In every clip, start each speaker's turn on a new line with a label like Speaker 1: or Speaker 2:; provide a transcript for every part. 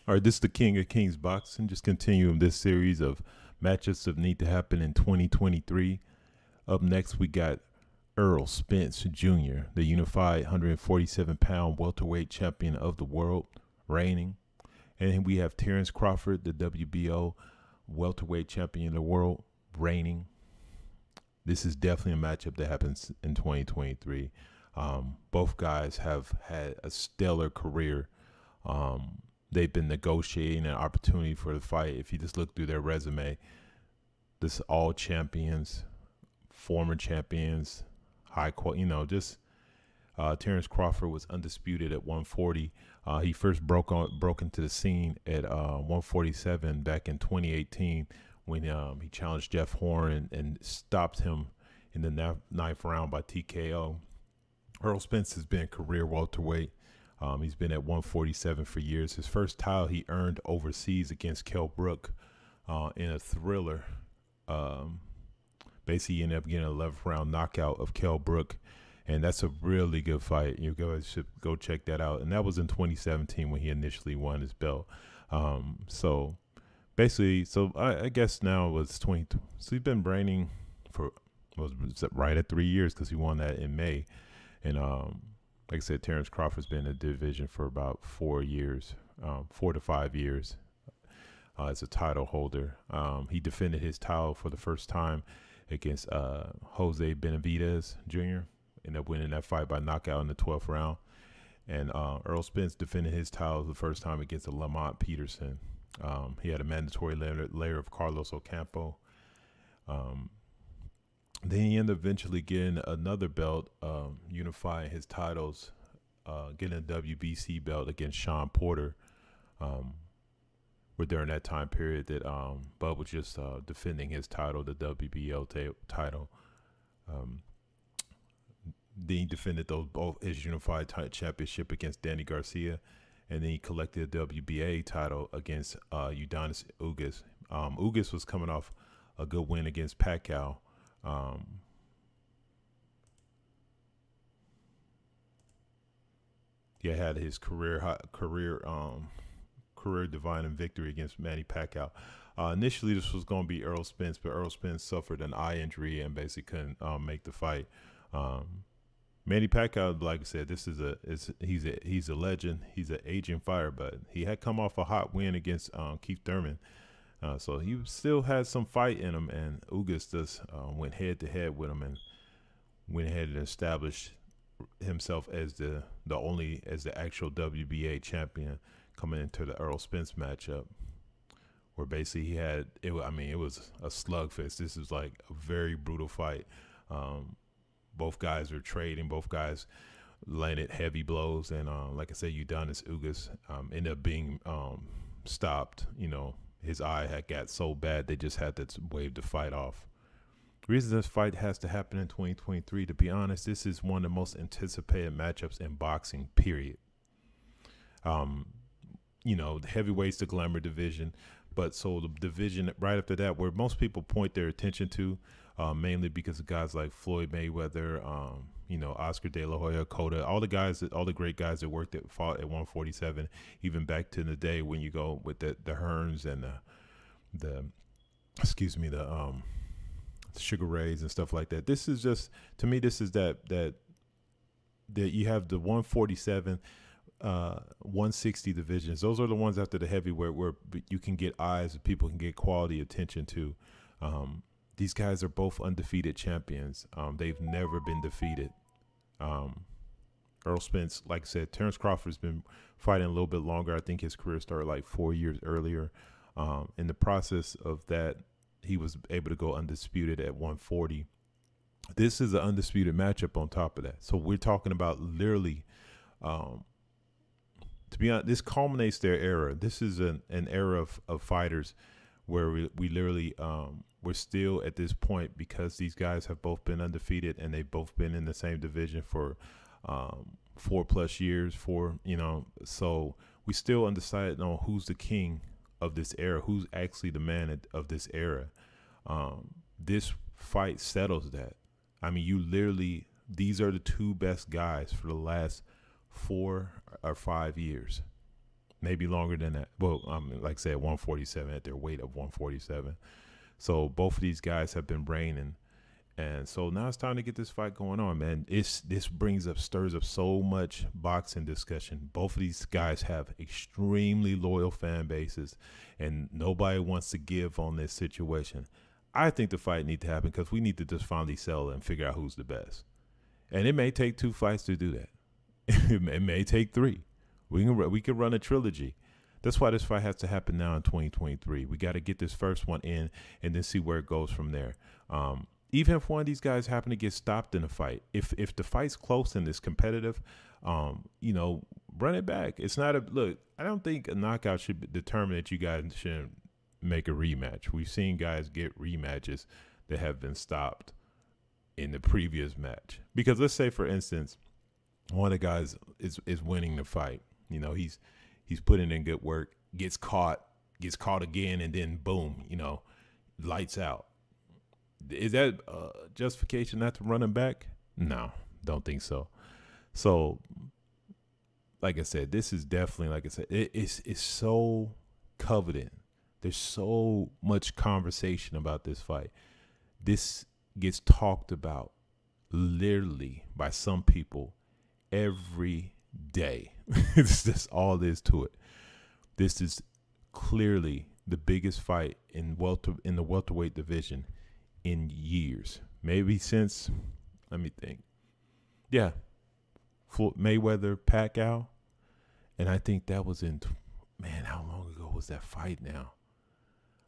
Speaker 1: All right, this is the King of Kings Boxing. Just continuing this series of matchups that need to happen in 2023. Up next, we got Errol Spence Jr., the unified 147-pound welterweight champion of the world, reigning. And we have Terence Crawford, the WBO welterweight champion of the world, reigning. This is definitely a matchup that happens in 2023. Both guys have had a stellar career. They've been negotiating an opportunity for the fight. If you just look through their resume, this all champions, former champions, high quality, Terence Crawford was undisputed at 140. He first broke into the scene at 147 back in 2018 when he challenged Jeff Horn and stopped him in the ninth round by TKO. Errol Spence has been career welterweight. He's been at 147 for years. His first title he earned overseas against Kell Brook in a thriller. Basically, he ended up getting an 11th round knockout of Kell Brook, and that's a really good fight. You guys should go check that out. And that was in 2017 when he initially won his belt. So basically, I guess now it was 20. So he's been reigning for was right at 3 years because he won that in May, and like I said, Terence Crawford's been in the division for about 4 years, 4 to 5 years as a title holder. He defended his title for the first time against Jose Benavidez Jr. Ended up winning that fight by knockout in the 12th round. And Errol Spence defended his title the first time against Lamont Peterson. He had a mandatory layer of Carlos Ocampo. Then he ended up eventually getting another belt, unifying his titles, getting a WBC belt against Sean Porter. Where during that time period that Bub was just defending his title, the WBO title. Then he defended both his unified championship against Danny Garcia, and then he collected a WBA title against Udonis Ugas. Ugas was coming off a good win against Pacquiao. He had his career defining victory against Manny Pacquiao. Initially, this was going to be Errol Spence, but Errol Spence suffered an eye injury and basically couldn't make the fight. Manny Pacquiao, like I said, he's a legend. He's an aging fighter, but he had come off a hot win against Keith Thurman. So he still had some fight in him, and Ugas just went head to head with him and went ahead and established himself as the actual WBA champion coming into the Errol Spence matchup, where basically he had it. I mean, it was a slugfest. This is like a very brutal fight. Both guys were trading. Both guys landed heavy blows, and like I said, Udonis Ugas ended up being stopped. His eye had got so bad they just had to wave the fight off. The reason this fight has to happen in 2023, to be honest, this is one of the most anticipated matchups in boxing, period. The heavyweight's the glamour division, but so the division right after that, where most people point their attention to, mainly because of guys like Floyd Mayweather, Oscar De La Hoya, Cotto, all the great guys that fought at 147, even back to the day when you go with the Hearns and the Sugar Rays and stuff like that. This is just, to me, this is that you have the 147, 160 divisions. Those are the ones after the heavyweight where you can get eyes and people can get quality attention to. These guys are both undefeated champions. They've never been defeated. Errol Spence, like I said, Terence Crawford's been fighting a little bit longer. I think his career started like 4 years earlier. In the process of that, he was able to go undisputed at 140. This is an undisputed matchup on top of that. So we're talking about literally, to be honest, this culminates their era. This is an era of fighters where we literally, we're still at this point because these guys have both been undefeated and they've both been in the same division for 4+ years. So we still undecided on who's the king of this era, who's actually the man of this era. This fight settles that. I mean, these are the two best guys for the last 4 or 5 years. maybe longer than that. Well, like I said, 147 at their weight of 147. So both of these guys have been reigning. And so now it's time to get this fight going on, man. This stirs up so much boxing discussion. Both of these guys have extremely loyal fan bases, and nobody wants to give on this situation. I think the fight needs to happen because we need to just finally settle and figure out who's the best. And it may take 2 fights to do that. It may take 3. We can run a trilogy. That's why this fight has to happen now in 2023. We got to get this first one in and then see where it goes from there. Even if one of these guys happen to get stopped in a fight, if the fight's close and it's competitive, you know, run it back. It's not a look. I don't think a knockout should determine that you guys shouldn't make a rematch. We've seen guys get rematches that have been stopped in the previous match. Because let's say, for instance, one of the guys is winning the fight. You know, he's putting in good work, gets caught again, and then boom, you know, lights out. Is that justification not to run him back? No, don't think so. So, like I said, this is definitely, like I said, it's so coveted. There's so much conversation about this fight. This gets talked about literally by some people every day. It's just all there is to it. This is clearly the biggest fight in the welterweight division in years, maybe since, let me think. Yeah, Mayweather, Pacquiao, and I think that was in, man, how long ago was that fight now?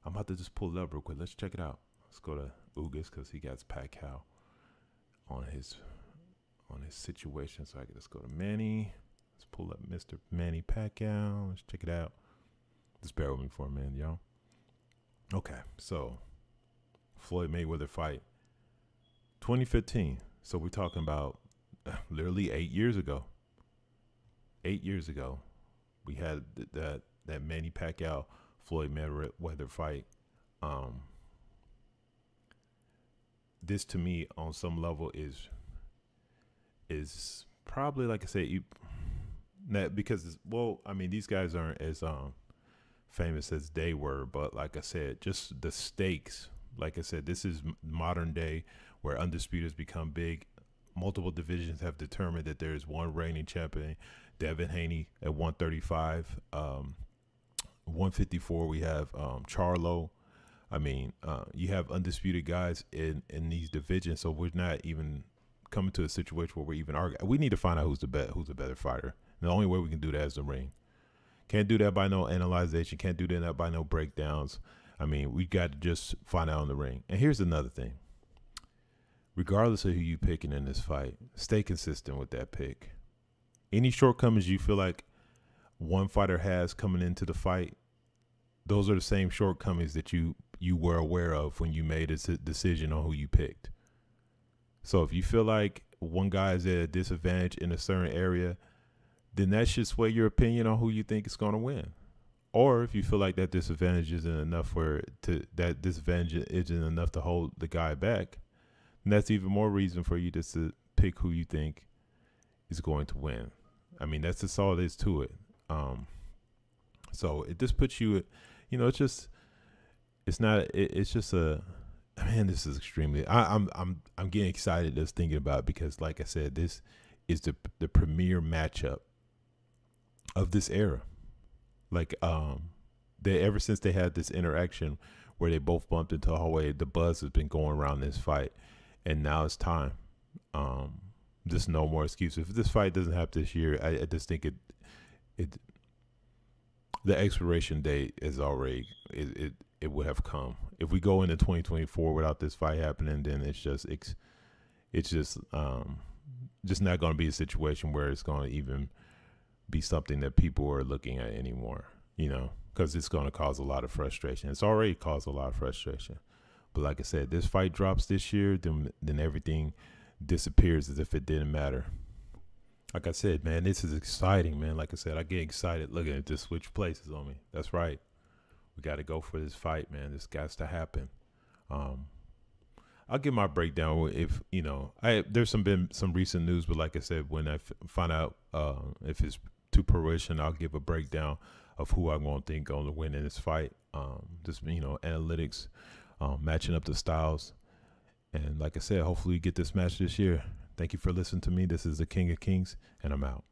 Speaker 1: I'm about to just pull it up real quick. Let's check it out. Let's go to Ugas because he got Pacquiao on his situation. So I can just go to Manny. Let's pull up Mr. Manny Pacquiao. Let's check it out. Just bear with me for a minute, y'all. Okay, so Floyd Mayweather fight, 2015. So we're talking about literally 8 years ago. 8 years ago, we had that Manny Pacquiao Floyd Mayweather fight. This to me on some level is probably, like I said, because, well, I mean, these guys aren't as famous as they were, but like I said, just the stakes. Like I said, this is modern day where undisputed has become big. Multiple divisions have determined that there is one reigning champion, Devin Haney at 135. 154, we have Charlo. I mean, you have undisputed guys in these divisions, so we're not even coming to a situation where we're even arguing. We need to find out who's the better fighter. And the only way we can do that is the ring. Can't do that by no analyzation. Can't do that by no breakdowns. I mean, we got to just find out in the ring. And here's another thing. Regardless of who you picking in this fight, stay consistent with that pick. Any shortcomings you feel like one fighter has coming into the fight, those are the same shortcomings that you were aware of when you made a decision on who you picked. So if you feel like one guy is at a disadvantage in a certain area, then that should sway your opinion on who you think is going to win. Or if you feel like that disadvantage isn't enough to hold the guy back, then that's even more reason for you just to pick who you think is going to win. I mean, that's just all there is to it. So it just puts you, you know, it's just a, man, this is extremely, I'm getting excited just thinking about it because, like I said, this is the premier matchup of this era. Like, they, ever since they had this interaction where they both bumped into a hallway, the buzz has been going around this fight, and now it's time. Just no more excuses. If this fight doesn't happen this year, I just think the expiration date is already, it would have come. If we go into 2024 without this fight happening, then it's just not going to be a situation where it's going to even be something that people are looking at anymore, you know, because it's going to cause a lot of frustration. It's already caused a lot of frustration. But like I said, this fight drops this year, then everything disappears as if it didn't matter. Like I said, man, this is exciting, man. Like I said, I get excited looking at this switch places on me. That's right. We got to go for this fight, man. This got to happen. I'll give my breakdown if, you know, there's been some recent news, but like I said, when I find out if it's to fruition, I'll give a breakdown of who I'm going to think going to win in this fight. Just, analytics, matching up the styles. And like I said, hopefully we get this match this year. Thank you for listening to me. This is the King of Kings, and I'm out.